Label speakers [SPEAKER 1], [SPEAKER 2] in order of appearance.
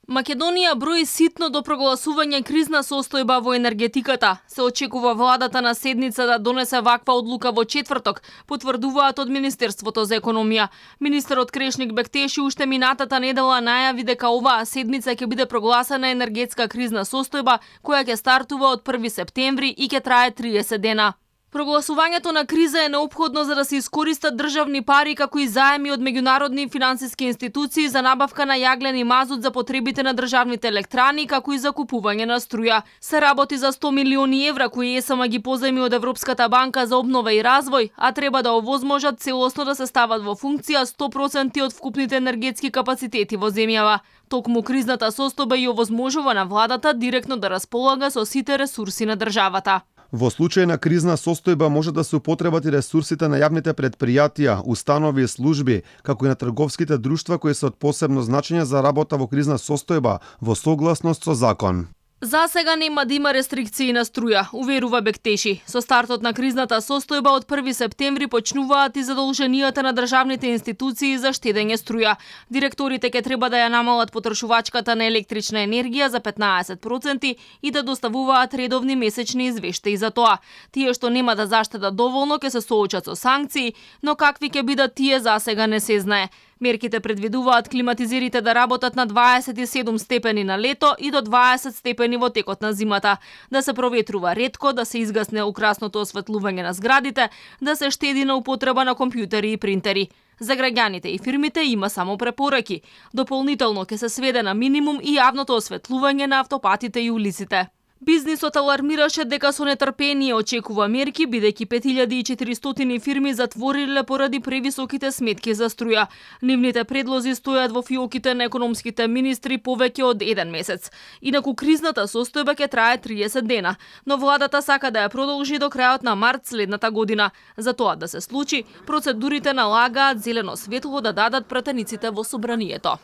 [SPEAKER 1] Македонија брои ситно до прогласување кризна состојба во енергетиката. Се очекува владата на седница да донесе ваква одлука во четврток, потврдуваат од Министерството за економија. Министерот Крешник Бектеши уште минатата недела најави дека оваа седница ќе биде прогласена енергетска кризна состојба која ќе стартува од 1 септември и ќе трае 30 дена. Прогласувањето на криза е неопходно за да се искористат државни пари како и заеми од меѓународни финансиски институции за набавка на јаглен и мазут за потребите на државните електрани, како и за купување на струја. Се работи за 100 милиони евра кои ЕСМ ги позајми од Европската банка за обнова и развој, а треба да овозможат целосно да се стават во функција 100% од вкупните енергетски капацитети во земјава. Токму кризната состојба и овозможува на владата директно да располага со сите ресурси на државата.
[SPEAKER 2] Во случај на кризна состојба може да се употребат и ресурсите на јавните предпријатија, установи и служби, како и на трговските друштва кои се од посебно значење за работа во кризна состојба, во согласност со закон.
[SPEAKER 1] За сега нема да има рестрикции на струја, уверува Бектеши. Со стартот на кризната состојба од 1 септември почнуваат и задолженијата на државните институции за штедење струја. Директорите ќе треба да ја намалат потрошувачката на електрична енергија за 15% и да доставуваат редовни месечни извештаи за тоа. Тие што нема да заштедат доволно ќе се соочат со санкции, но какви ќе бидат тие за сега не се знае. Мерките предвидуваат климатизерите да работат на 27 степени на лето и до 20 степени во текот на зимата, да се проветрува ретко, да се изгасне украсното осветлување на зградите, да се штеди на употреба на компјутери и принтери. За граѓаните и фирмите има само препораки. Дополнително ќе се сведе на минимум и јавното осветлување на автопатите и улиците. Бизнисот алармираше дека со нетрпение очекува мерки, бидејќи 5400 фирми затвориле поради превисоките сметки за струја. Нивните предлози стојат во фиоките на економските министри повеќе од 1 месец. Инаку кризната состојба ќе трае 30 дена, но владата сака да ја продолжи до крајот на март следната година. За тоа да се случи, процедурите налагаат зелено светло да дадат пратениците во собранието.